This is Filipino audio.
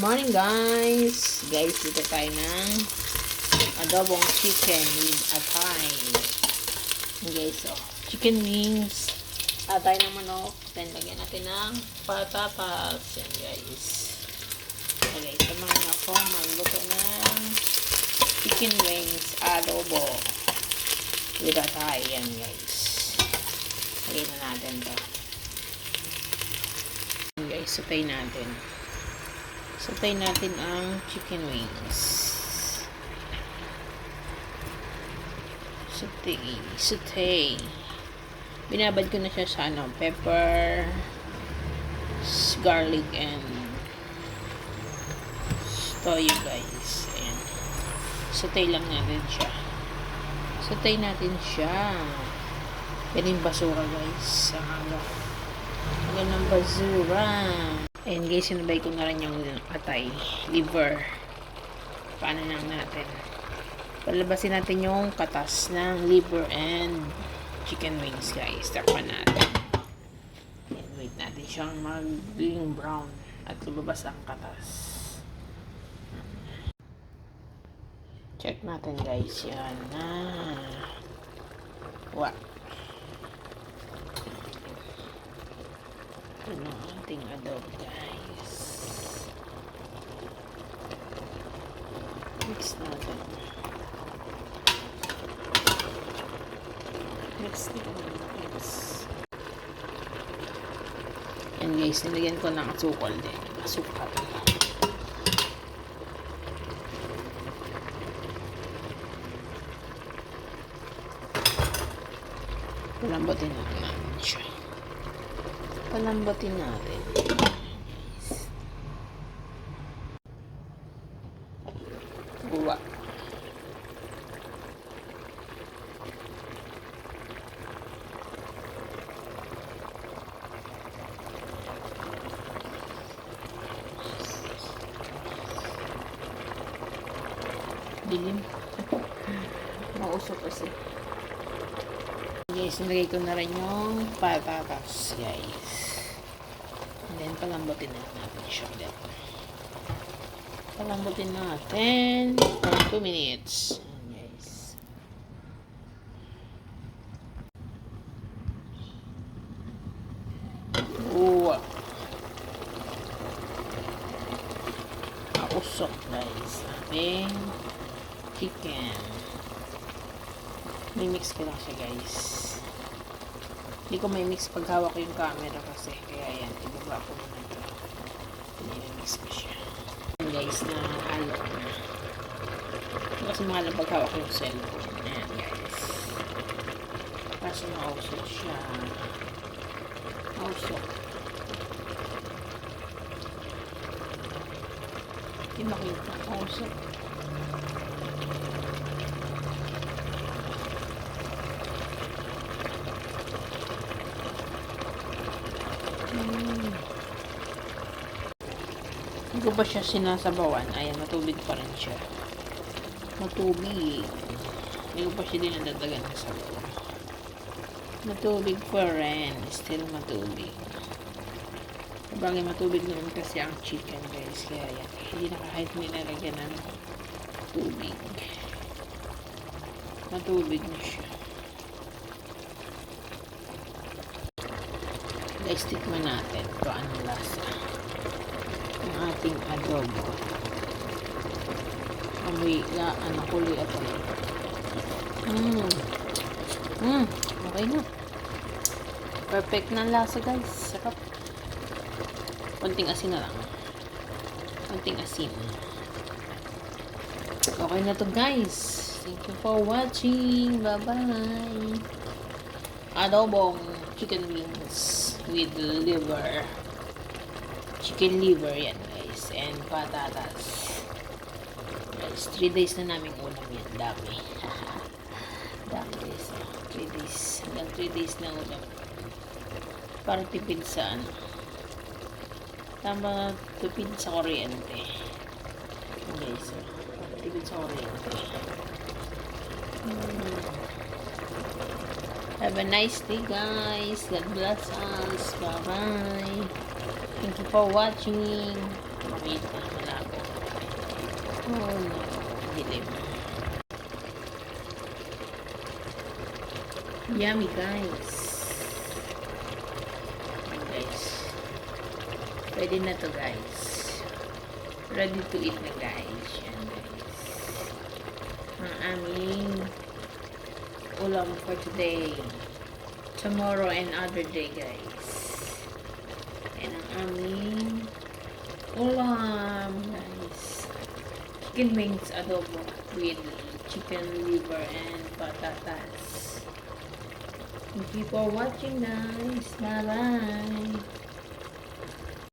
Morning guys! Guys, dito tayo ng adobong chicken with atay. Guys, chicken wings, atay ng manok, then lagyan natin ng patatas. Yan guys. Okay, samahan na ako magluto ng chicken wings adobo with atay. Yan guys. Lagyan na natin to. Yan guys, sutay natin. Sutay natin ang chicken wings. Sutay. Binabad ko na siya sa pepper, garlic, and toyo guys. Ayan. Sutay lang natin siya. Sutay natin siya. Yan yung basura guys. Ang ng basura. Ayan guys, sinabay ko na rin yung atay, liver. Paano lang natin. Palabasin natin yung katas ng liver and chicken wings guys. Takpan natin. Ayan, wait natin siyang maging brown at lumabas ang katas. Check natin guys. Yan na. What? Ano ating adobo guys. Mix natin. Mix. Yan guys, nilagyan ko ng asukal din. Asukal. Palambatin natin siya. Palambatin natin. Buwa. Dilim. Mausok kasi. Guys, nilagay ko na rin yung patatas guys. And then palambutin natin siya ulit. Palambutin natin for 2 minutes. Ayan guys. Wow. Mausok guys. Ating chicken. May mix ko lang siya guys. Hindi ko may mix pag hawak ko yung camera kasi. Kaya yan, ibaba ko muna ito. Pinimix ko siya. Ayan guys, na halo ko na. Kasi mahal pag hawak ko yung cellphone. Ayan guys. Kaso mausok siya. Mausok. Hindi makita. Mausok. Hindi ko ba siya sinasabawan? Ayan, matubig pa rin siya. Matubig. Hindi ko pa siya dinadagdagan ng sabaw. Matubig pa rin. Still matubig. Sabagay matubig naman kasi ang chicken guys. Kaya yan. Hindi na kahit nilalagyan ng tubig. Matubig na siya. Guys, tikman natin kung anong lasa ng ating adobo. Amoy kulay at okay na. Perfect na lasa guys. Sarap. Konting asin na lang. Konting asin. Okay na to guys. Thank you for watching. Bye bye. Adobong chicken wings with liver. Chicken liver yan guys. And patatas. Guys, 3 days na namin ulam yan. Dami. Dami guys. 3 days. Hanggang 3 days na ulam. Para tipid sa tama, tipid sa kuryente. Guys, tipid sa kuryente. Have a nice day, guys. God bless us. Bye-bye. Thank you for watching. Wait, Oh no, dilim. Yummy guys. Ayan, guys. Pwede na to guys. Ready to eat na guys. Yan guys. Ang aming ulam for today. Tomorrow and other day guys. Yan ang aming ulam guys. Chicken wings adobo with chicken liver and patatas. Thank you for watching guys. Bye bye.